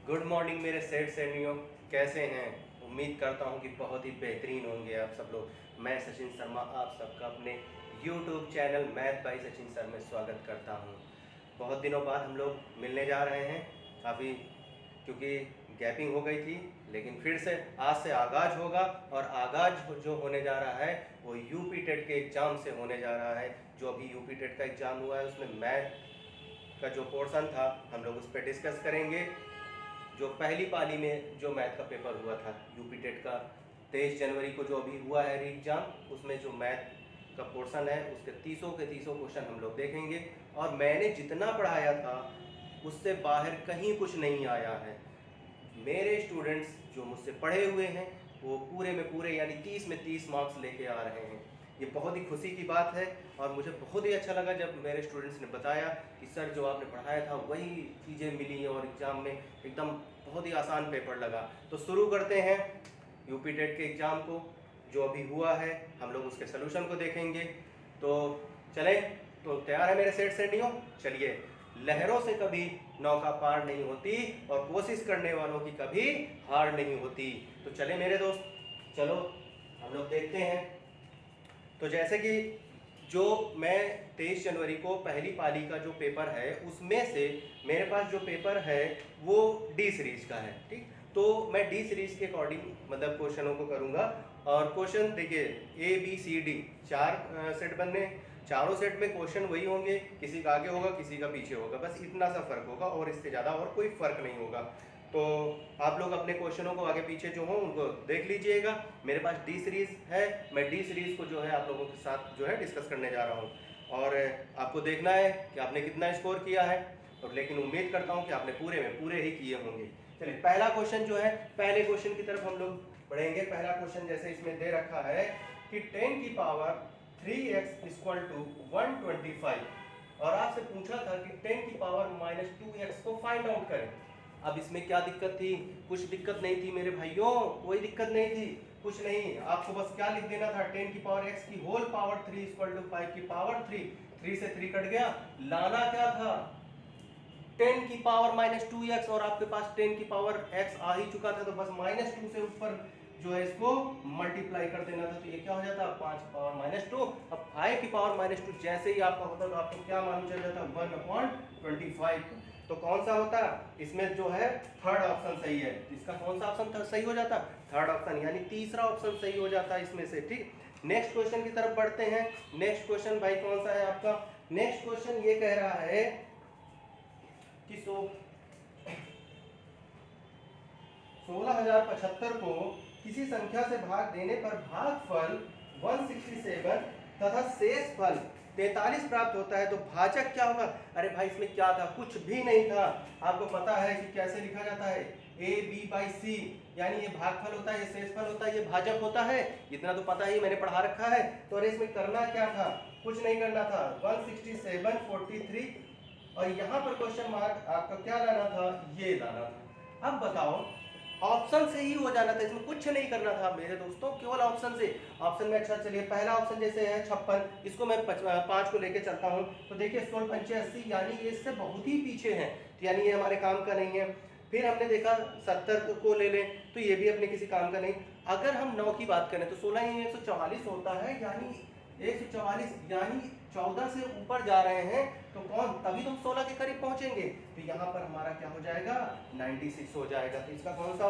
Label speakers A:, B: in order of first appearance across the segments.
A: Good morning मेरे सेठ सेठियों, कैसे हैं। उम्मीद करता हूं कि बहुत ही बेहतरीन होंगे आप सब लोग। मैं सचिन शर्मा आप सबका अपने YouTube channel math by Sachin sir में स्वागत करता हूं। बहुत दिनों बाद हम लोग मिलने जा रहे हैं, काफ़ी क्योंकि गैपिंग हो गई थी, लेकिन फिर से आज से आगाज़ होगा। और आगाज़ जो होने जा रहा है वो यूपी टेट के एग्ज़ाम से होने जा रहा है। जो अभी यूपी टेट का एग्ज़ाम हुआ है उसमें मैथ का जो पोर्शन था हम लोग उस पर डिस्कस करेंगे। जो पहली पाली में जो मैथ का पेपर हुआ था यूपी टेट का 23 जनवरी को जो अभी हुआ है री एग्ज़ाम, उसमें जो मैथ का पोर्शन है उसके तीसों के तीसों क्वेश्चन हम लोग देखेंगे। और मैंने जितना पढ़ाया था उससे बाहर कहीं कुछ नहीं आया है। मेरे स्टूडेंट्स जो मुझसे पढ़े हुए हैं वो पूरे में पूरे यानी 30 में 30 मार्क्स लेके आ रहे हैं। ये बहुत ही खुशी की बात है और मुझे बहुत ही अच्छा लगा जब मेरे स्टूडेंट्स ने बताया कि सर जो आपने पढ़ाया था वही चीज़ें मिली और एग्ज़ाम में एकदम बहुत ही आसान पेपर लगा। तो शुरू करते हैं यूपी टेट के एग्ज़ाम को जो अभी हुआ है, हम लोग उसके सोल्यूशन को देखेंगे। तो चलें, तो तैयार है मेरे सेठ सेठियों। चलिए, लहरों से कभी नौका पार नहीं होती और कोशिश करने वालों की कभी हार नहीं होती। तो चले मेरे दोस्त, चलो हम लोग देखते हैं। तो जैसे कि जो मैं 23 जनवरी को पहली पाली का जो पेपर है उसमें से मेरे पास जो पेपर है वो डी सीरीज का है, ठीक। तो मैं डी सीरीज के अकॉर्डिंग मतलब क्वेश्चनों को करूँगा। और क्वेश्चन देखिए A B C D 4 set बनने, चारों सेट में क्वेश्चन वही होंगे, किसी का आगे होगा किसी का पीछे होगा, बस इतना सा फर्क होगा और इससे ज़्यादा और कोई फर्क नहीं होगा। तो आप लोग अपने क्वेश्चनों को आगे पीछे जो हो उनको देख लीजिएगा। मेरे पास डी सीरीज़ है, मैं डी सीरीज़ को जो है आप लोगों के साथ जो है डिस्कस करने जा रहा हूँ। और आपको देखना है कि आपने कितना स्कोर किया है, और लेकिन उम्मीद करता हूँ कि आपने पूरे में पूरे ही किए होंगे। चलिए पहला क्वेश्चन जो है, पहले क्वेश्चन की तरफ हम लोग बढ़ेंगे। पहला क्वेश्चन जैसे इसमें दे रखा है कि 10 की पावर 3x इक्वल टू 125 और आपसे पूछा था कि 10 की पावर -2x को फाइंड आउट करें। अब इसमें क्या दिक्कत थी? कुछ दिक्कत नहीं थी मेरे भाइयों, कोई दिक्कत नहीं थी, कुछ नहीं। आपको बस क्या लिख देना था, 10 की पावर x की होल पावर 3 इक्वल टू 5 की पावर 3, 3 से 3 कट गया। लाना क्या था? 10 की पावर -2x और आपके पास 10 की पावर x आ ही चुका था, तो बस -2 से ऊपर जो है इसको मल्टीप्लाई कर देना था। तो ये क्या हो जाता? 5 की पावर -2। अब 5 की पावर -2 जैसे ही आपका होता तो आपको क्या मालूम चल जाता? 1/25। तो कौन सा होता? इसमें जो है थर्ड ऑप्शन सही है। इसका कौन सा ऑप्शन सही हो जाता? थर्ड ऑप्शन, यानी तीसरा ऑप्शन सही हो जाता है इसमें से, ठीक। नेक्स्ट क्वेश्चन की तरफ बढ़ते हैं। नेक्स्ट क्वेश्चन भाई कौन सा है आपका? नेक्स्ट क्वेश्चन ये कह रहा है कि 16,075 को किसी संख्या से भाग देने पर भागफल 167 तथा शेष फल 43 प्राप्त होता है, तो भाजक क्या होगा? अरे भाई इसमें क्या था? कुछ भी नहीं था। आपको पता है कि कैसे लिखा जाता है? ए बी बाई सी, यानी ये भागफल होता है, ये शेषफल होता है, ये भाजक होता है। इतना तो पता ही, मैंने पढ़ा रखा है। तो अरे इसमें करना क्या था? कुछ नहीं करना था। 167 43 और यहाँ पर क्वेश्चन मार्क आपका क्या लाना था? ये लाना था। अब बताओ, ऑप्शन से ही हो जाना था, इसमें कुछ नहीं करना था मेरे दोस्तों, केवल ऑप्शन से। ऑप्शन में अच्छा चलिए, पहला ऑप्शन जैसे है 56, इसको मैं 5 को लेके चलता हूँ। तो देखिए 16 पंचे 80, यानी ये इससे बहुत ही पीछे हैं, तो यानी ये हमारे काम का नहीं है। फिर हमने देखा 70 को ले लें, तो ये भी अपने किसी काम का नहीं। अगर हम 9 की बात करें तो 16 ही 144 होता है, यानी 144, यानी 14 से ऊपर जा रहे हैं, तो कौन? तभी तो हम 16 के करीब पहुंचेंगे। तो यहाँ पर हमारा क्या हो जाएगा? 96 हो जाएगा। तो इसका कौन सा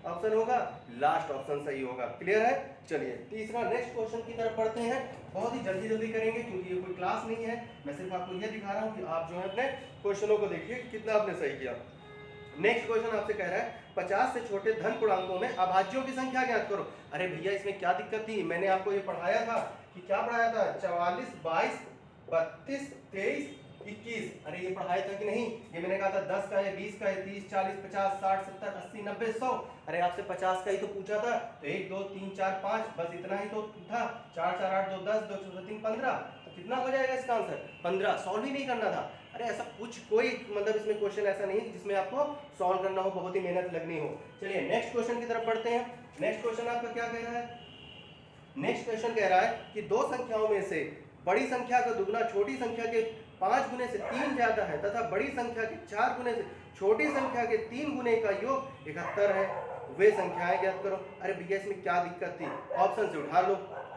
A: ऑप्शन होगा? लास्ट ऑप्शन सही होगा। क्लियर है? चलिए तीसरा नेक्स्ट क्वेश्चन की तरफ बढ़ते हैं। बहुत ही जल्दी जल्दी करेंगे क्योंकि ये कोई क्लास नहीं है, मैं सिर्फ आपको ये दिखा रहा हूँ कि आप जो है अपने क्वेश्चनों को देखिए कितना आपने सही किया। नेक्स्ट क्वेश्चन आपसे कह रहा है 50 से छोटे धन पूर्णांकों में अभाज्यों की संख्या ज्ञात करो। अरे भैया इसमें क्या दिक्कत थी? मैंने आपको ये पढ़ाया था कि क्या पढ़ाया था? 44 22 32 23 21। अरे ये पढ़ाया था कि नहीं? ये मैंने कहा था 10 का है, 20 का है, 30 40 50 60 70 80 90 100। अरे आपसे 50 का ही तो पूछा था, तो 1 2 3 4 5 बस इतना ही तो था। 4 4 8 2 10 2 4 3 15, तो कितना हो जाएगा इसका आंसर? 15। सॉल्व ही नहीं करना था। अरे ऐसा कुछ कोई मतलब इसमें क्वेश्चन ऐसा नहीं जिसमें आपको सॉल्व करना हो, बहुत ही मेहनत लगनी हो। चलिए नेक्स्ट क्वेश्चन की तरफ बढ़ते हैं। नेक्स्ट क्वेश्चन आपका क्या कह रहा है? नेक्स्ट क्वेश्चन कह रहा है कि दो संख्याओं में से बड़ी संख्या का दुगना छोटी संख्या के 5 गुने से 3 ज्यादा है तथा बड़ी संख्या के 4 गुने से छोटी संख्या के 3 गुने का योग 71 है, वे संख्याएं ज्ञात करो। अरे भैया इसमें क्या दिक्कत थी, ऑप्शन से उठा लो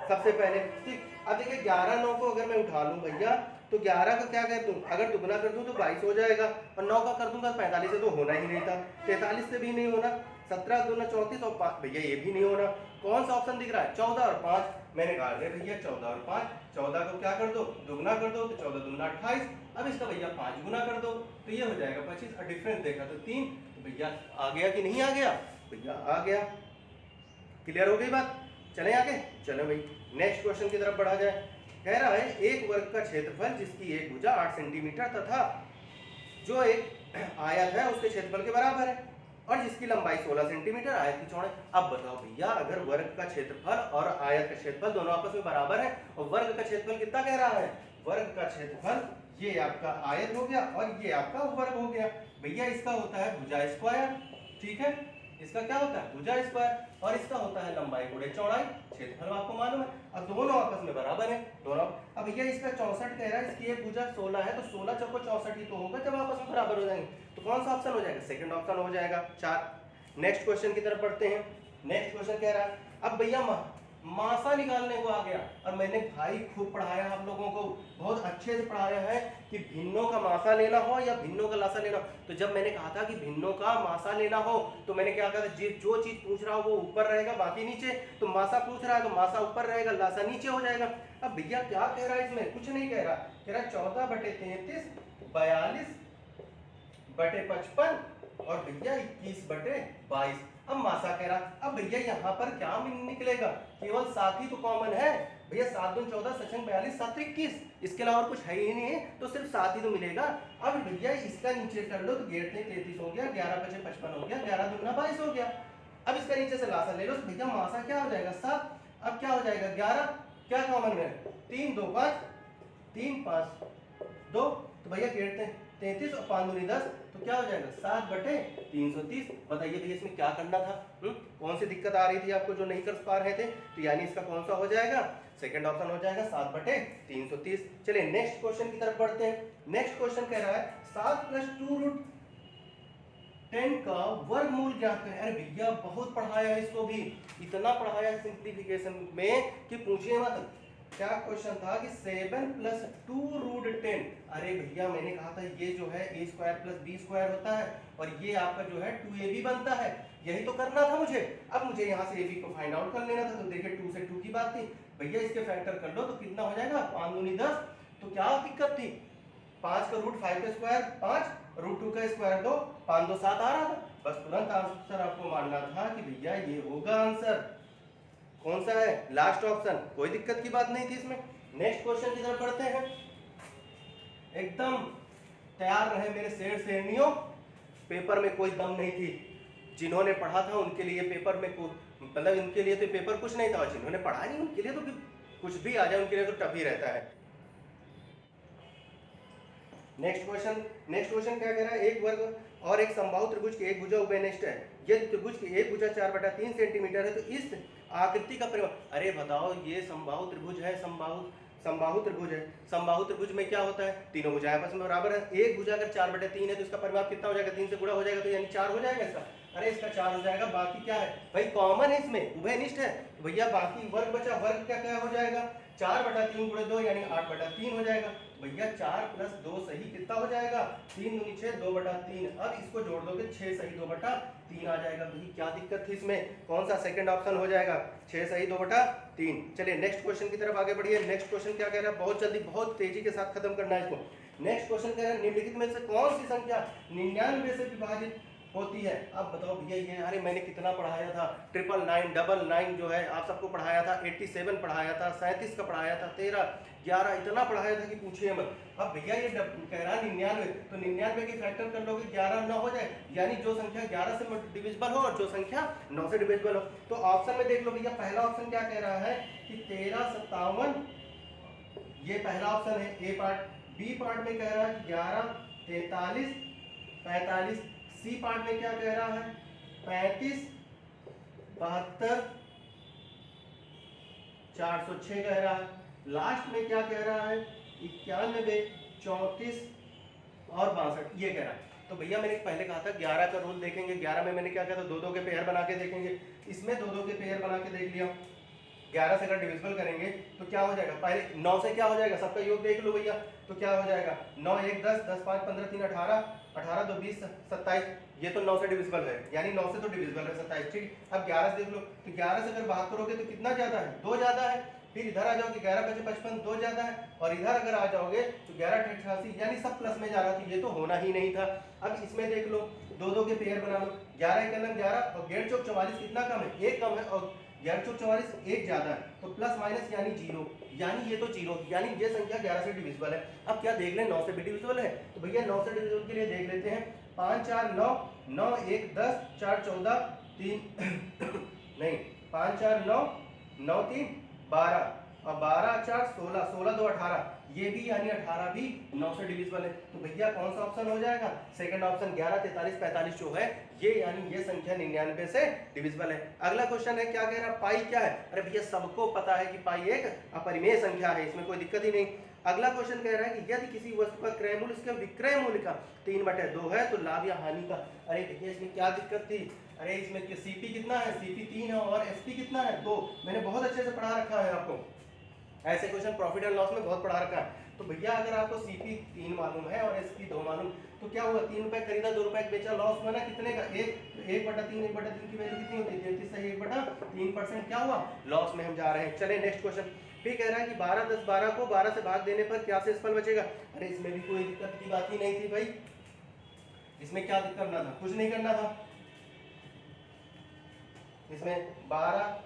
A: सबसे पहले। ठीक, अब देखिए 11 9 को अगर मैं उठा लूं भैया तो 11 का क्या कर दूं, अगर दुगना कर दूं तो 22 हो जाएगा, और 9 का कर दूंगा 45 से तो होना ही नहीं था, 43 से भी नहीं होना, 17 दूना 34 और 5 भैया ये भी नहीं होना। कौन सा ऑप्शन दिख रहा है, 14 और 5। मैंने कहा अरे भैया 14 और 5, 14 को क्या कर दो, दुगना कर दो तो 14 दूना 28, अब इसका भैया 5 गुना कर दो तो ये हो जाएगा 25, और डिफरेंस देखा तो 3, तो भैया आ गया कि नहीं आ गया, भैया आ गया। क्लियर हो गई बात, चले आगे, चलो भाई नेक्स्ट क्वेश्चन की तरफ बढ़ा जाए। कह रहा है एक वर्ग का क्षेत्रफल जिसकी एक भुजा 8 सेंटीमीटर तथा जो एक आयत है उसके क्षेत्रफल के बराबर है और जिसकी लंबाई 16 सेंटीमीटर, आयत की चौड़ाई। अब बताओ भैया अगर वर्ग का क्षेत्रफल और आयत का क्षेत्रफल दोनों आपस में बराबर है और वर्ग का क्षेत्रफल कितना कह रहा है, वर्ग का क्षेत्रफल ये आपका आयत हो गया और ये आपका वर्ग हो गया, भैया इसका होता है भुजा स्क्वायर। ठीक है, इसका क्या होता है भुजा स्क्वायर, और इसका होता है लंबाई गुणे चौड़ाई, क्षेत्रफल आपको मालूम है। अब दोनों आपस में बराबर है दोनों। अब भैया इसका 64 कह रहा है, इसकी एक भुजा 16 है तो 16 चौको 64 ही तो होगा जब आपस में बराबर हो जाएंगे, तो कौन सा ऑप्शन हो जाएगा, सेकंड ऑप्शन हो जाएगा 4। नेक्स्ट क्वेश्चन की तरफ बढ़ते हैं। नेक्स्ट क्वेश्चन कह रहा है, अब भैया मासा निकालने को आ गया, और मैंने भाई खूब पढ़ाया आप लोगों को, बहुत अच्छे से पढ़ाया है कि भिन्नों का मासा लेना हो या भिन्नों का लासा लेना हो। तो जब मैंने कहा था कि भिन्नों का मासा लेना हो तो मैंने क्या कहा था, जो चीज पूछ रहा हो वो ऊपर रहेगा बाकी नीचे, तो मासा पूछ रहा है तो मासा ऊपर रहेगा लासा नीचे हो जाएगा। अब भैया क्या कह रहा है, इसमें कुछ नहीं कह रहा, कह रहा 14/33 42/55 और भैया 21/22। अब मासा कह रहा, अब भैया यहाँ पर क्या निकलेगा, केवल 7 ही तो कॉमन है भैया, 7 दूनी 14 7 42 7 21, इसके अलावा कुछ है ही नहीं है, तो सिर्फ 7 ही तो मिलेगा। अब भैया इसका नीचे कर लो तो 33 हो गया, 11/55 हो गया, 11 दूना 22 हो गया। अब इसका नीचे से लासा ले लो तो भैया मासा क्या हो जाएगा 7, अब क्या हो जाएगा 11, क्या कॉमन में 3 2 5 3 5 2, तो भैया गिरते हैं 33 और 5 दूनी 10, तो क्या हो जाएगा 7/330। बताइए भैया इसमें क्या करना था, कौन सी दिक्कत आ रही थी आपको जो नहीं कर पा रहे थे, तो यानी इसका कौन सा हो जाएगा, सेकंड ऑप्शन हो जाएगा 7/330। चलिए नेक्स्ट क्वेश्चन की तरफ बढ़ते हैं। नेक्स्ट क्वेश्चन कह रहा है 7 + 2√10 का वर्गमूल ज्ञात करें। अरे भैया बहुत पढ़ाया है इसको भी, इतना पढ़ाया है सिंप्लीफिकेशन में कि पूछिए मत। क्या क्वेश्चन था कि 7 + 2√10। अरे भैया मैंने कहा था ये जो है a² + b² होता है और ये आपका जो है 2ab बनता है, यही तो करना था मुझे। अब मुझे यहाँ से ab को फाइंड आउट कर लेना था, तो देखिए 2 से 2 की बात थी भैया, इसके फैक्टर कर लो तो कितना हो जाएगा 5 दूनी 10, तो क्या दिक्कत थी, 5 का रूट 5 का स्क्वायर 5, √2 का स्क्वायर 2, 5 2 7 आ रहा था, बस तुरंत आंसर आपको मानना था कि भैया ये होगा आंसर। कौन सा है, लास्ट ऑप्शन, कोई दिक्कत की बात नहीं थी इसमें। नेक्स्ट क्वेश्चन की तरफ बढ़ते हैं, एकदम तैयार रहे मेरे शेर शेरनियों, पेपर में कोई दम नहीं थी, जिन्होंने पढ़ा था उनके लिए पेपर में मतलब इनके लिए तो पेपर कुछ नहीं था, और जिन्होंने पढ़ा नहीं उनके लिए तो कुछ भी आ जाए उनके लिए तो टफ ही रहता है। नेक्स्ट क्वेश्चन क्या कह रहा है, एक वर्ग और एक समबाहु त्रिभुज की एक भुजा उभयनिष्ठ है, यदि त्रिभुज की एक भुजा 4/3 सेंटीमीटर है तो इस आकृति का परिमाण। अरे बताओ ये समबाहु त्रिभुज है, समबाहु त्रिभुज है, समबाहु त्रिभुज में क्या होता है, तीनों भुजाएं आपस में बराबर है, एक भुजा अगर 4/3 है तो इसका परिमाप कितना हो जाएगा, 3 से गुणा हो जाएगा तो यानी 4 हो जाएगा इसका। अरे इसका 4 हो जाएगा, बाकी क्या है भाई कॉमन है इसमें, उभयनिष्ठ है, तो भैया बाकी वर्ग बचा, वर्ग क्या क्या हो जाएगा 4/3 × 2 यानी 8/3 हो जाएगा, भैया 4 + 2 सही कितना हो जाएगा 3 दूनी 6 2/3, अब इसको जोड़ दोगे 6 सही 2/3 आ जाएगा। भाई क्या दिक्कत थी इसमें, कौन सा सेकंड ऑप्शन हो जाएगा 6 सही 2/3। चलिए नेक्स्ट क्वेश्चन की तरफ आगे बढ़िए। नेक्स्ट क्वेश्चन क्या कह रहा है, बहुत जल्दी बहुत तेजी के साथ खत्म करना है इसको। नेक्स्ट क्वेश्चन कह रहा है निम्नलिखित में से कौन सी संख्या 99 से विभाजित होती है। अब बताओ भैया ये, अरे मैंने कितना पढ़ाया था, 999 999 जो है आप सबको पढ़ाया था, 87 पढ़ाया था, 37 का पढ़ाया था, 13 11 इतना पढ़ाया था कि पूछिए मत। अब भैया ये कह रहा है 99, तो 99 के फैक्टर कर लोगे 11 9 हो जाए, यानी जो संख्या 11 से डिविजिबल हो और जो संख्या 9 से डिविजिबल हो। तो ऑप्शन में देख लो भैया, पहला ऑप्शन क्या कह रहा है कि 13 57, ये पहला ऑप्शन है ए पार्ट। बी पार्ट में कह रहा है 11 43 45। सी पार्ट में क्या कह रहा है 35 72 406 कह रहा है। लास्ट में क्या कह रहा है 91 34 और 62, ये कह रहा है। तो भैया मैंने पहले कहा था 11 का रूल देखेंगे। 11 में मैंने क्या कहा था, दो दो के पेयर बना के देखेंगे। इसमें दो दो के पेयर बना के देख लिया। 11 से अगर डिविजिबल करेंगे तो क्या हो जाएगा, पहले 9 से क्या हो जाएगा, सबका योग देख लो भैया। तो क्या हो जाएगा, 9 1 10, 10 5 15 3 18, 18 2 20 27, ये तो 9 से डिविजिबल है, यानी 9 से तो डिविजिबल है 27, ठीक। अब 11 से देख लो, तो 11 से अगर भाग करोगे तो कितना ज्यादा है, 2 ज्यादा है। फिर इधर आ जाओगे 11 5 55, 2 ज्यादा है। और इधर अगर आ जाओगे तो 11 88, यानी सब प्लस में जा रहा था, ये तो होना ही नहीं था। अब इसमें देख लो, दो दो के पेयर बना लो, 11 के अलग 11 और 11 चौक 44, कितना कम है, एक कम है, और 11 चौक 44 एक ज्यादा है, तो प्लस माइनस यानी जीरो, यानी ये तो जीरो, यानी ये संख्या 11 से डिविजिबल है। अब क्या देख लें, 9 से भी डिविजिबल है, तो भैया 9 से डिविजिबल के लिए देख लेते हैं। 5 4 9, 9 1 10, 4 14 3 नहीं 5 4 9, 9 3 12 और 12 4 16, 16 2 18, ये भी यानी 18 भी 9 से डिविजिबल है। तो भैया कौन सा ऑप्शन हो जाएगा, सेकंड ऑप्शन 11 43 45 जो है ये, यानी ये संख्या 99 से डिविजिबल है। अगला क्वेश्चन है, क्या कह रहा है, पाई क्या है। अरे भैया सबको पता है कि पाई एक अपरिमेय संख्या है, इसमें कोई दिक्कत ही नहीं। अगला क्वेश्चन कह रहा है कि यदि किसी वस्तु का क्रय मूल्य उसके विक्रय मूल्य का 3/2 है तो लाभ या हानि का। अरे भैया इसमें क्या दिक्कत थी, अरे इसमें सीपी कितना है, सीपी 3 है और एसपी कितना है 2, मैंने बहुत अच्छे से पढ़ा रखा है आपको, ऐसे क्वेश्चन प्रॉफिट एंड लॉस में बहुत पढ़ा रखा है। तो भैया अगर आपको सीपी 3 मालूम है और एसपी 2 मालूम, तो क्या हुआ, 3 रुपए खरीदा 2 रुपए बेचा, लॉस हुआ ना कितने का, 1, तो 1/3, 1/3 की वैल्यू कितनी होती है, 33 से 1/3% क्या हुआ, लॉस में हम जा रहे हैं। चले नेक्स्ट क्वेश्चन। फिर कह रहा है कि 12 10 12 को 12 से भाग देने पर क्या शेषफल बचेगा। अरे इसमें भी कोई दिक्कत की बात ही नहीं थी भाई, इसमें क्या दिक्कत करना था, कुछ नहीं करना था इसमें 12।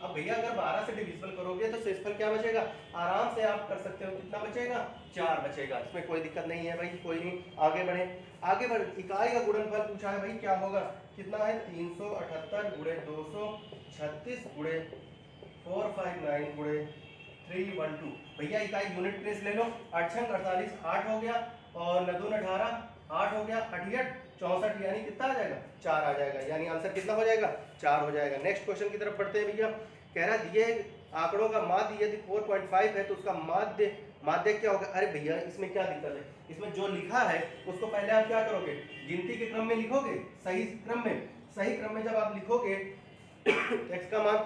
A: अब भैया अगर 12 से डिविजिबल करोगे तो शेषफल क्या बचेगा, आराम से आप कर सकते हो, कितना बचेगा, 4 बचेगा, इसमें कोई दिक्कत नहीं है भाई, कोई नहीं। आगे बढ़े, आगे बढ़े, इकाई का गुणनफल पूछा है भाई, क्या होगा, कितना है, 378 गुणे 236 गुणे 459 गुणे 312। भैया इकाई यूनिट प्लेस ले लो, 8 छंग 48, 8 हो गया, और 9 दूनी 18, 8 हो गया, 88 64, यानी कितना आ जाएगा, 4 आ जाएगा, यानी आंसर कितना हो जाएगा, 4 हो जाएगा। नेक्स्ट क्वेश्चन की तरफ बढ़ते हैं भैया। कह रहा है दिए आंकड़ों का माध्य यदि 4.5 है तो उसका माध्य क्या होगा। अरे भैया इसमें क्या दिक्कत है, इसमें जो लिखा है उसको पहले आप क्या करोगे, गिनती के क्रम में लिखोगे, सही क्रम में, सही क्रम में जब आप लिखोगे x का मान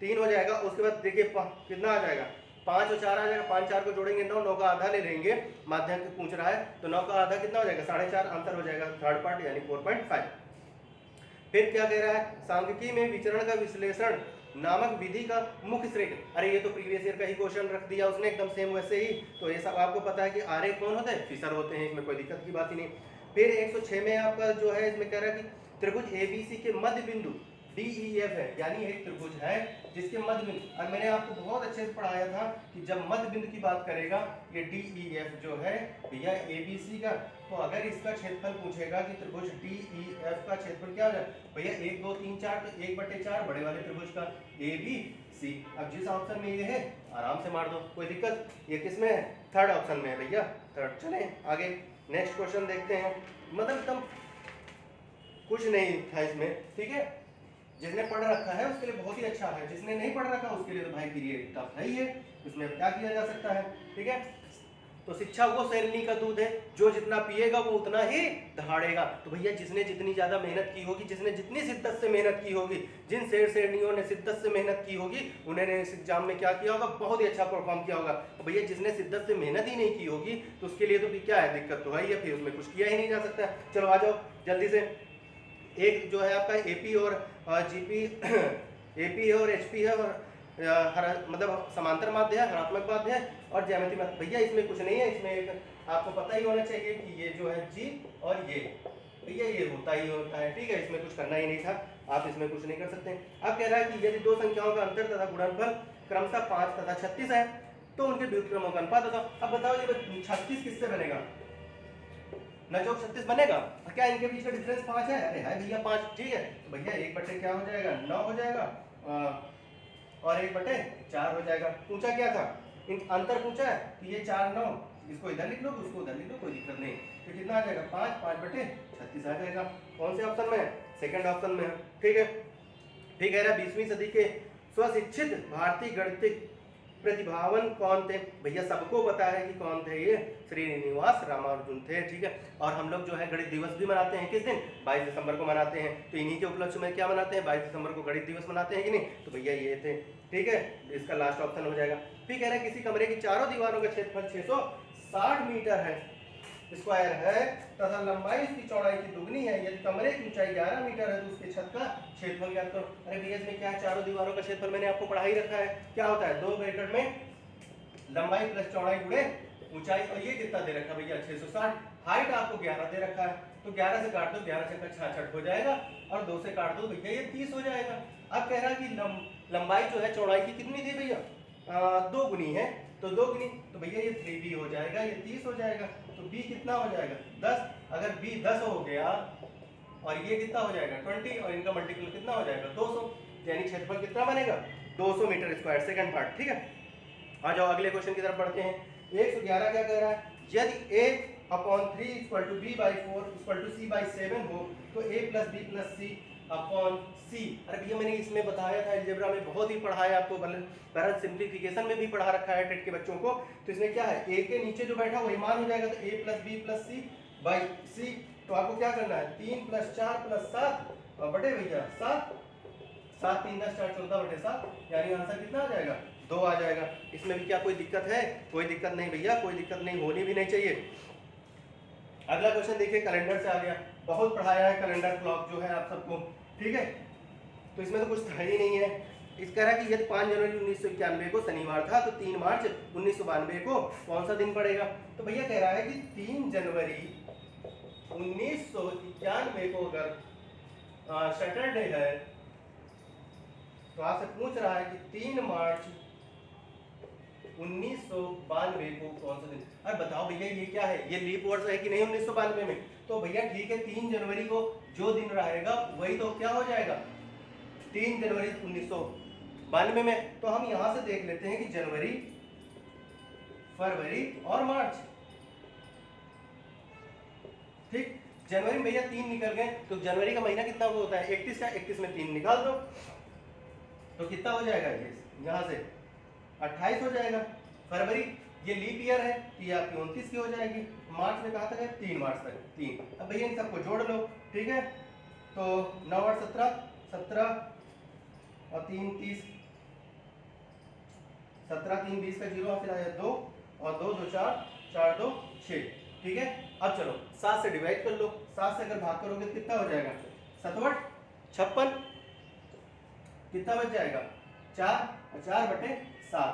A: 3 हो जाएगा, उसके बाद देखिए कितना आ जाएगा, 5 और 4 आ जाएगा, 5 4 को जोड़ेंगे 9, 9 का आधा ले लेंगे, माध्यम पूछ रहा है तो 9 का आधा कितना हो जाएगा, 4.5, आंसर हो जाएगा थर्ड पार्ट यानी 4.5। फिर क्या कह रहा है, सांख्यिकी में विचरण का विश्लेषण नामक विधि का मुख्य श्रेणी। अरे ये तो प्रीवियस ईयर का ही क्वेश्चन रख दिया उसने, एकदम सेम वैसे ही, तो ये सब आपको पता है कि आरे कौन होते हैं, फिशर होते हैं, इसमें कोई दिक्कत की बात ही नहीं। फिर 106 में आपका जो है इसमें कह रहा है कि त्रिभुज एबीसी के मध्य बिंदु DEF है, यानी एक त्रिभुज है जिसके मध्य बिंदु, और मैंने आपको बहुत अच्छे से पढ़ाया था कि जब मध्य बिंदु की बात करेगा ये DEF जो है भैया ABC का, तो अगर इसका क्षेत्रफल पूछेगा कि त्रिभुज DEF का क्षेत्रफल क्या हो जाए भैया 1 2 3 4, तो 1/4 बड़े वाले त्रिभुज का ABC। अब जिस ऑप्शन में ये है आराम से मार दो, कोई दिक्कत, ये किस में है, थर्ड ऑप्शन में है भैया, थर्ड। चले आगे नेक्स्ट क्वेश्चन देखते हैं, मतलब एकदम कुछ नहीं था इसमें, ठीक है, जिसने पढ़ रखा है उसके लिए बहुत ही अच्छा है, जिसने नहीं पढ़ रखा उसके लिए तो भाई पीरियड टफ है ही है, उसमें क्या किया जा सकता है, ठीक है। तो शिक्षा वो शेरनी का दूध है, जो जितना पिएगा वो उतना ही दहाड़ेगा। तो भैया जिसने जितनी ज्यादा मेहनत की होगी, जिसने जितनी शिद्दत से मेहनत की होगी, जिन शेरनियों ने शिद्दत से मेहनत की होगी, उन्होंने इस एग्जाम में क्या किया होगा, बहुत ही अच्छा परफॉर्म किया होगा। तो भैया जिसने शिद्दत से मेहनत ही नहीं की होगी तो उसके लिए तो फिर क्या है, दिक्कत तो है ही है, फिर उसमें कुछ किया ही नहीं जा सकता। चलो आ जाओ जल्दी से, एक जो है आपका एपी और जीपी एपी है और एचपी है, और मतलब समांतर माध्य है, हरात्मक माध्य है और ज्यामिति माध्य। भैया इसमें कुछ नहीं है, इसमें एक आपको पता ही होना चाहिए कि ये जो है जी और ये भैया ये होता ही होता है, ठीक है, इसमें कुछ करना ही नहीं था, आप इसमें कुछ नहीं कर सकते। अब कह रहा है कि यदि दो संख्याओं का अंतर तथा गुणनफल क्रमशः 5 तथा 36 है तो उनके व्युत्क्रमों का अनुपात होगा। अब बताओ ये 36 किससे बनेगा, नजोक 36 बनेगा, क्या इनके बीच का डिफरेंस 5 है, अरे है भैया 5, ठीक है, तो भैया 1/, क्या हो जाएगा 9 हो जाएगा, और 1/4 हो जाएगा। पूछा क्या था, इन अंतर पूछा है, तो ये 4 9, इसको इधर लिख लो, उसको उधर लिख लो, कोई दिक्कत नहीं, तो कितना आ जाएगा 5 5/36 आ जाएगा। कौन से ऑप्शन में है, सेकंड ऑप्शन में है, ठीक है। ठीक है, 20वीं सदी के स्वशिक्षित भारतीय गणितज्ञ प्रतिभावन कौन थे? भैया सबको पता है कि कौन थे, ये श्रीनिवास रामानुजन थे। ठीक है, और हम लोग जो है गणित दिवस भी मनाते हैं, किस दिन? 22 दिसंबर को मनाते हैं। तो इन्हीं के उपलक्ष्य में क्या मनाते हैं? 22 दिसंबर को गणित दिवस मनाते हैं कि नहीं? तो भैया ये थे। ठीक है, इसका लास्ट ऑप्शन हो जाएगा। फिर कह रहे हैं किसी कमरे की चारों दीवारों का क्षेत्रफल 660 मीटर है, स्क्वायर है, तथा लंबाई उसकी चौड़ाई की दुगनी है। यदि कमरे की ऊंचाई 11 मीटर है तो उसके छत का क्षेत्रफल ज्ञात करो। अरे भैया इसमें क्या है? चारों दीवारों का क्षेत्रफल मैंने आपको पढ़ा ही रखा है। क्या होता है? 2 ब्रैकेट में लंबाई प्लस चौड़ाई गुणे ऊंचाई। और ये कितना दे रखा है भैया? 660। हाइट आपको 11 दे रखा है, तो 11 से काट दो, 11 से 66 हो जाएगा, और 2 से काट दो भैया ये 30 हो जाएगा। अब कह रहा है कि लंबाई जो है चौड़ाई की कितनी थी भैया? 2 गुनी है, तो 2 गुनी, तो भैया ये 3b हो जाएगा, ये 30 हो जाएगा। तो b कितना हो जाएगा? 10। अगर b 10 हो गया और ये कितना हो जाएगा? 20, और इनका मल्टीपल कितना हो जाएगा? 200। यानी क्षेत्रफल कितना बनेगा? 200 मीटर स्क्वायर। Second part. ठीक है, आ जाओ अगले क्वेश्चन की तरफ बढ़ते हैं। 111 क्या कह रहा है? यदि a/3 = b/4 = c/7 हो तो a + b + c/c। अरे भैया मैंने इसमें बताया था, अलजेब्रा में बहुत ही पढ़ाया आपको, बैलेंस सिंप्लीफिकेशन में भी पढ़ा रखा है टेट के बच्चों को। तो इसमें क्या है? a के नीचे जो बैठा वही मान हो जाएगा, तो a + b + c/c। तो आपको क्या करना है? 3 + 4 + 7 बटे भैया 7, 7 3 10 4 14/7, यानी आंसर कितना आ जाएगा? 2 आ जाएगा। इसमें भी क्या कोई दिक्कत है? कोई दिक्कत नहीं भैया, कोई दिक्कत नहीं, होनी भी नहीं चाहिए। अगला क्वेश्चन देखिए, कैलेंडर से आ गया। बहुत पढ़ाया है कैलेंडर क्लॉक जो है आप सबको। ठीक है, तो इसमें तो कुछ था ही नहीं है। इस कह रहा है कि यदि 5 जनवरी 1991 को शनिवार था तो 3 मार्च 1992 को कौन सा दिन पड़ेगा? तो भैया कह रहा है कि 3 जनवरी 1991 को अगर सैटरडे है, तो आपसे पूछ रहा है कि 3 मार्च 1992 को कौन सा दिन? अरे बताओ भैया ये क्या है? ये लीप वर्ष है कि नहीं 1992 में? तो भैया ठीक है, 3 जनवरी को जो दिन रहेगा वही तो क्या हो जाएगा? 3 जनवरी 1992 में। तो हम यहां से देख लेते हैं कि जनवरी, फरवरी और मार्च। ठीक, जनवरी में भैया 3 निकल गए, तो जनवरी का महीना कितना होता है? 31 का, 31 में 3 निकाल दो तो कितना हो जाएगा? ये यहां से 28 हो जाएगा। फरवरी ये लीप ईयर है, तो ये आपकी 29 की हो जाएगी। मार्च में कहाँ तक है? 3 मार्च तक 3। अब भैया इन सबको जोड़ लो। ठीक है, तो 9 और 17, 17 और 3 30, 17 3 20 का 0 फिर आया 2, और 2 2 4, 4 2 6। ठीक है, अब चलो 7 से डिवाइड कर लो। 7 से अगर भाग करोगे तो कितना हो जाएगा? 7 56, कितना बच जाएगा? 4 और 4/7।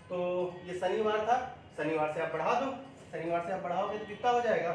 A: तो ये शनिवार था, शनिवार से आप बढ़ा दो, शनिवार से आप बढ़ाओगे तो कितना हो जाएगा?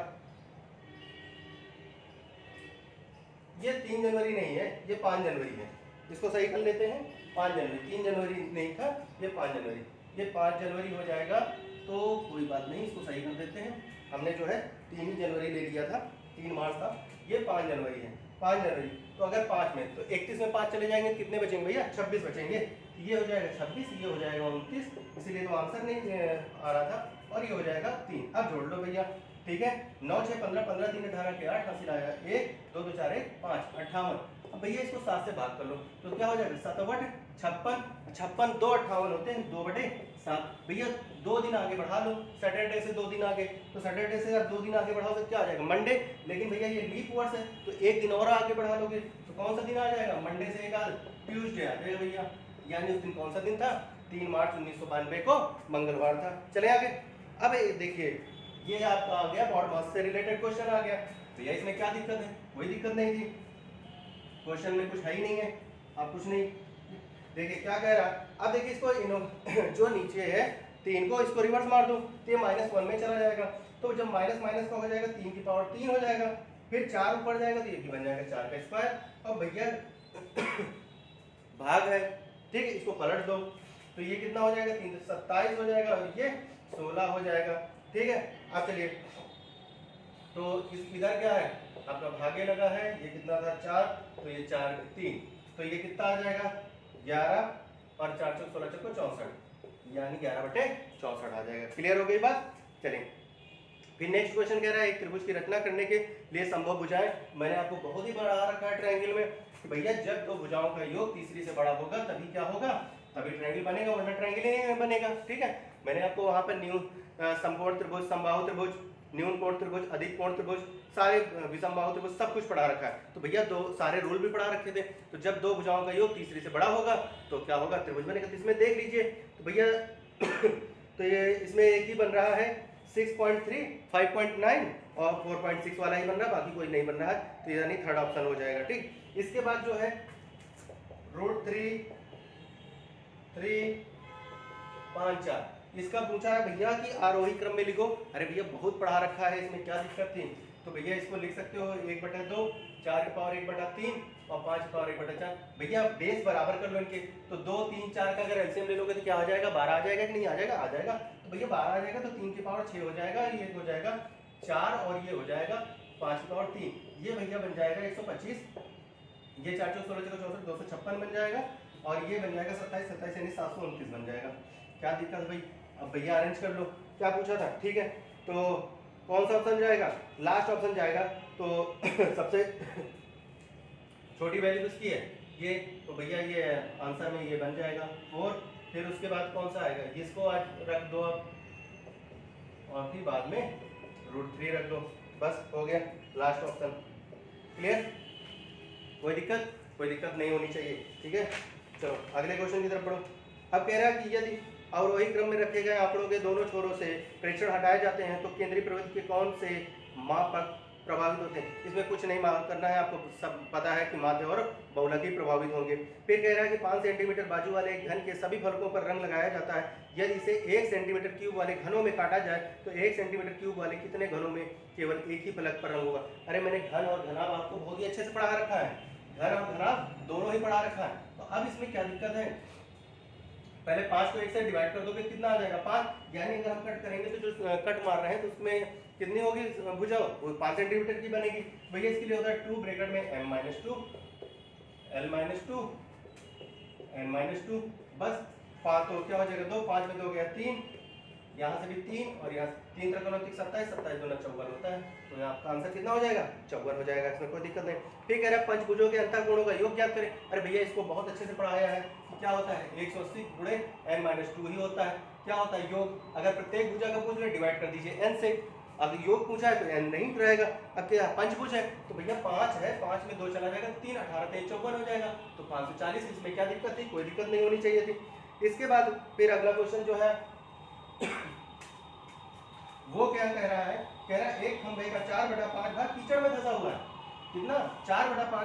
A: ये 3 जनवरी नहीं है, ये 5 जनवरी है। इसको सही कर लेते हैं। 5 जनवरी, 3 जनवरी नहीं था, ये 5 जनवरी, ये 5 जनवरी हो जाएगा। तो कोई बात नहीं, इसको सही कर देते हैं। हमने जो है 3 ही जनवरी ले लिया था, 3 मार्च था, ये 5 जनवरी है। 5 जनवरी, तो अगर 5 में, तो 31 में 5 चले जाएंगे, कितने बचेंगे भैया? 26 बचेंगे। ये हो जाएगा 26, ये हो जाएगा 29, इसीलिए तो आंसर नहीं आ रहा था, और ये हो जाएगा 3। अब जोड़ लो भैया। ठीक है, 9 6 15, 15 3 18 के 8, हासिल आया 1 2 2 4 1 5, 58। अब भैया इसको 7 से भाग कर लो, तो क्या हो जाएगा? 7/56, 56 2 58 होते हैं, 2/7। भैया 2 दिन आगे बढ़ा लो, सैटरडे से 2 दिन आगे, तो सैटरडे से अगर 2 दिन आगे बढ़ाओ तो क्या आ जाएगा? मंडे। लेकिन भैया ये लीप वर्ष है, तो 1 दिन और आगे बढ़ा लोगे तो कौन सा दिन आ जाएगा? मंडे से एक आध ट्यूसडे आ जाएगा भैया। यानी उस दिन कौन सा दिन था? 3 मार्च 1992 को मंगलवार था। चले आगे। अब देखिए, ये आपका आ गया बॉड मास से रिलेटेड क्वेश्चन आ गया। भैया इसमें क्या दिक्कत है? कोई दिक्कत नहीं थी, क्वेश्चन में कुछ है ही नहीं है। आप कुछ नहीं, देखिए क्या कह रहा है। अब देखिए इसको जो नीचे है 3 को, इसको रिवर्स मार दो तो ये -1 में चला जाएगा। तो जब माइनस माइनस का हो जाएगा 3 की पावर 3 हो जाएगा, फिर 4 ऊपर जाएगा तो ये भी बन जाएगा 4 का स्क्वायर। और भैया भाग है, ठीक है, इसको पलट दो तो ये कितना हो जाएगा? 3 27 हो जाएगा, और ये 16 हो जाएगा। ठीक है, अब चलिए, तो इधर क्या है आपका? भागे लगा है, ये कितना था? 4, तो ये 4 3, तो ये कितना आ जाएगा? 11, और 4 4 16 4 64, यानी 11/64 आ जाएगा। क्लियर हो गई बात? चलिए फिर नेक्स्ट क्वेश्चन कह रहा है, एक त्रिभुज की रचना करने के लिए संभव भुजाएं। मैंने आपको बहुत ही बड़ा रखा है ट्रायंगल में, भैया जब दो भुजाओं का योग तीसरी से बड़ा होगा तभी क्या होगा? तभी ट्रायंगल बनेगा, वरना ट्रायंगल ही नहीं बनेगा। ठीक है, मैंने आपको वहाँ पर न्यून समकोण त्रिभुज, समबाहु त्रिभुज, न्यून कोण त्रिभुज, अधिक कोण त्रिभुज, सारे विषमबाहु त्रिभुज सब कुछ पढ़ा रखा है। तो भैया दो सारे रूल भी पढ़ा रखे थे। तो जब दो भुजाओं का योग तीसरी से बड़ा होगा तो क्या होगा, त्रिभुज बनेगा। तो इसमें देख लीजिए तो भैया तो ये इसमें एक ही बन रहा है 6.3, 5.9 और 4.6 वाला ही बन रहा है, बाकी कोई नहीं बन रहा है। तो यानी थर्ड ऑप्शन हो जाएगा। ठीक, इसके बाद जो है √3, 3, 5, 4 इसका पूछा है भैया कि आरोही क्रम में लिखो। अरे भैया बहुत पढ़ा रखा है, इसमें क्या दिक्कत थी। तो भैया इसको लिख सकते हो 1/2, 4 की पावर 1/3 और 5 की पावर 1/4। भैया बेस बराबर कर लो इनके। तो 2, 3, 4 का अगर एलसीएम ले लोगे तो क्या आ जाएगा, 12 आ जाएगा कि नहीं आ जाएगा, आ जाएगा। तो भैया 12 आ जाएगा तो 3 की पावर 6 हो जाएगा, ये हो जाएगा 4 और ये हो जाएगा 5 की पावर 3। ये भैया बन जाएगा 125, ये 4 4 16 64 256 बन जाएगा और ये बन जाएगा 27 27 यानी 729 बन जाएगा। क्या दिक्कत है भाई, अब भैया अरेंज कर लो। क्या पूछा था, ठीक है। तो कौन सा ऑप्शन जाएगा, लास्ट ऑप्शन जाएगा। तो सबसे छोटी वैल्यू किसकी है ये, तो भैया ये आंसर में ये बन जाएगा 4। फिर उसके बाद कौन सा आएगा, इसको आज रख दो आप और फिर बाद में √3 रख दो, बस हो गया लास्ट ऑप्शन। क्लियर, कोई दिक्कत, कोई दिक्कत नहीं होनी चाहिए। ठीक है, चलो अगले क्वेश्चन की तरफ बढ़ो। अब कह रहा है कि यदि अवरोही क्रम में रखे गए आंकड़ों के दोनों छोरों से प्रेक्षण हटाए जाते हैं तो केंद्रीय प्रवृत्ति के कौन से मापक प्रभावित होते हैं। इसमें कुछ नहीं करना है, आपको सब पता है कि माध्य और बहुलक ही प्रभावित होंगे। फिर कह रहा है कि 5 सेंटीमीटर बाजू वाले एक घन के सभी फलकों पर रंग लगाया जाता है। यदि इसे 1 सेंटीमीटर क्यूब वाले घनों में काटा जाए तो 1 सेंटीमीटर क्यूब वाले कितने घनों में केवल एक ही फलक पर रंग होगा। अरे मैंने घन और घनाभ आपको बहुत ही अच्छे से पढ़ा रखा है, घन और घनाभ दोनों ही पढ़ा रखा है। तो अब इसमें क्या दिक्कत है, पहले 5 को 1 से डिवाइड कर दोगे कितना आ जाएगा 5, यानी अगर हम कट करेंगे तो जो कट मार रहे हैं तो उसमें कितनी होगी भुजा, वो 5 सेंटीमीटर की बनेगी। भैया इसके लिए होता है 2 ब्रैकेट में m-2 l-2 n-2 बस 5 तो क्या हो जाएगा 2, 5 में 2 हो गया 3, यहाँ से भी 3 और यहाँ 3 3 27 27 2 54 होता है। तो यहाँ आपका आंसर कितना हो जाएगा 54 हो जाएगा, इसमें कोई दिक्कत नहीं। फिर कह रहा है पंचभुजों के अंतःकोणों का योग ज्ञात करें। अरे भैया इसको बहुत अच्छे से पढ़ाया है कि क्या होता है 180 गुणे n-2 ही होता है। क्या होता है योग, अगर प्रत्येक भुजा का पूछ रहे डिवाइड कर दीजिए n से। अगर योग पूछा है तो n नहीं रहेगा। अब क्या पंचभुज है तो भैया 5 है, 5 में 2 चला जाएगा 3 18 3 54 हो जाएगा, तो 540। इसमें क्या दिक्कत थी, कोई दिक्कत नहीं होनी चाहिए थी। इसके बाद फिर अगला क्वेश्चन जो है वो क्या कह रहा है, कह रहा है एक खंभे का 4/5 भाग कीचड़ में धंसा हुआ है। कितना 4/7 भाग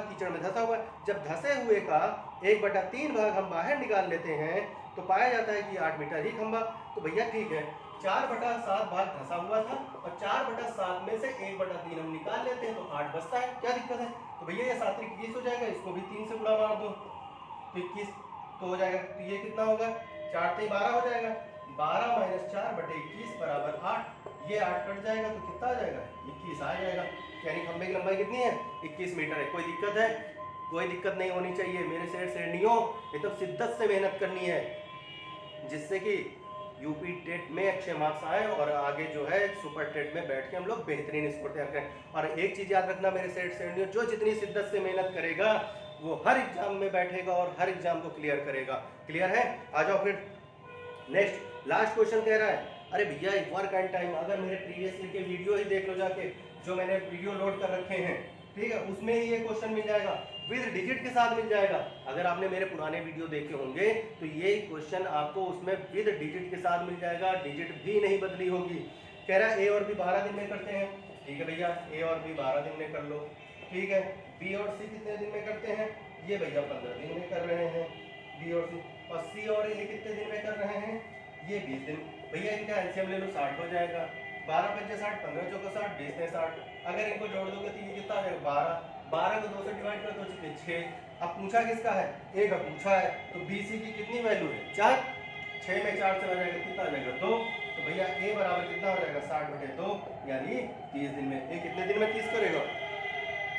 A: कीचड़ में धंसा हुआ है। जब धंसे हुए का 1/3 भाग हम बाहर निकाल लेते हैं तो पाया जाता है कि 8 मीटर ही खंभा। तो भैया ठीक है 4/7 भाग धंसा हुआ था और 4/7 में से 1/3 हम निकाल लेते हैं तो 8 बचता है, क्या दिक्कत है। तो भैया ये 7 21 हो जाएगा, इसको भी 3 से गुणा मार दो तो 21 तो हो जाएगा। तो ये कितना होगा 4 से 12 हो जाएगा, 12 - 4/21 = 8। ये 8 कट जाएगा तो कितना आ जाएगा 21 आ जाएगा। यानी खंभे की लंबाई कितनी है 21 मीटर है। कोई दिक्कत है, कोई दिक्कत नहीं होनी चाहिए मेरे सेठ श्रेणियों। एकदम शिद्दत से मेहनत करनी है जिससे कि यूपी टेट में अच्छे मार्क्स आए और आगे जो है सुपर टेट में बैठ के हम लोग बेहतरीन स्कोर तैयार करें। और एक चीज़ याद रखना मेरे सेठ श्रेणियों, जो जितनी शिद्दत से मेहनत करेगा वो हर एग्जाम में बैठेगा और हर एग्जाम को क्लियर करेगा। क्लियर है, आ जाओ फिर नेक्स्ट लास्ट क्वेश्चन कह रहा है। अरे भैया एक वर्क एंड टाइम, अगर मेरे प्रीवियस ईयर के वीडियो ही देख लो जाके, जो मैंने वीडियो लोड कर रखे हैं, ठीक है, उसमें ही ये क्वेश्चन मिल जाएगा, विद डिजिट के साथ मिल जाएगा। अगर आपने मेरे पुराने वीडियो देखे होंगे तो ये क्वेश्चन आपको उसमें विद डिजिट के साथ मिल जाएगा, डिजिट भी नहीं बदली होगी। कह रहा है ए और बी 12 दिन में करते हैं, ठीक है भैया, ए और बी 12 दिन में कर लो, ठीक है। बी और सी कितने दिन में करते हैं, ये भैया 15 दिन में कर रहे हैं बी और सी। और सी और ए कितने दिन में कर रहे हैं, ये 20 दिन। भैया इनका एलसीएम ले लो 60 हो जाएगा, 12 × 5 = 60, 15 × 4 = 60, 20 में 60। अगर इनको जोड़ दोगे तो ये कितना आ जाएगा 12, 12 को 2 से डिवाइड कर दो तो 6। अब पूछा किसका है, ए का पूछा है, तो बी सी की कितनी वैल्यू है 4, 6 में 4 चला जाएगा कितना आ जाएगा 2। तो भैया ए बराबर कितना हो जाएगा 60/2 यानी 30 दिन में। ए कितने दिन में 30 करेगा,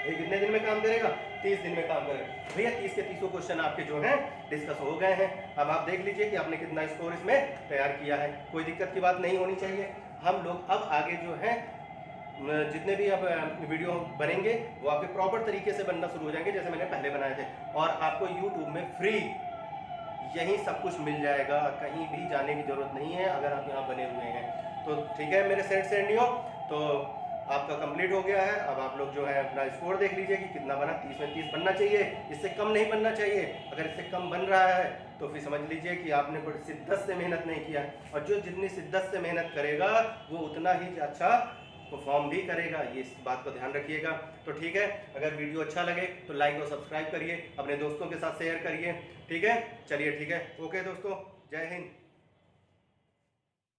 A: ये कितने दिन में काम करेगा 30 दिन में काम करेगा। भैया 30 के 30 क्वेश्चन आपके जो हैं डिस्कस हो गए हैं। अब आप देख लीजिए कि आपने कितना स्कोर इसमें तैयार किया है, कोई दिक्कत की बात नहीं होनी चाहिए। हम लोग अब आगे जो है जितने भी अब वीडियो बनेंगे वो आपके प्रॉपर तरीके से बनना शुरू हो जाएंगे जैसे मैंने पहले बनाए थे। और आपको यूट्यूब में फ्री यही सब कुछ मिल जाएगा, कहीं भी जाने की ज़रूरत नहीं है अगर आप यहाँ बने हुए हैं तो। ठीक है मेरे सेठ सेंडियो, तो आपका कंप्लीट हो गया है। अब आप लोग जो है अपना स्कोर देख लीजिए कि कितना बना। 30 में 30 बनना चाहिए, इससे कम नहीं बनना चाहिए। अगर इससे कम बन रहा है तो फिर समझ लीजिए कि आपने बड़ी शिद्दत से मेहनत नहीं किया, और जो जितनी शिद्दत से मेहनत करेगा वो उतना ही अच्छा परफॉर्म भी करेगा, ये इस बात को ध्यान रखिएगा। तो ठीक है, अगर वीडियो अच्छा लगे तो लाइक और सब्सक्राइब करिए, अपने दोस्तों के साथ शेयर करिए। ठीक है, चलिए ठीक है, ओके दोस्तों, जय हिंद।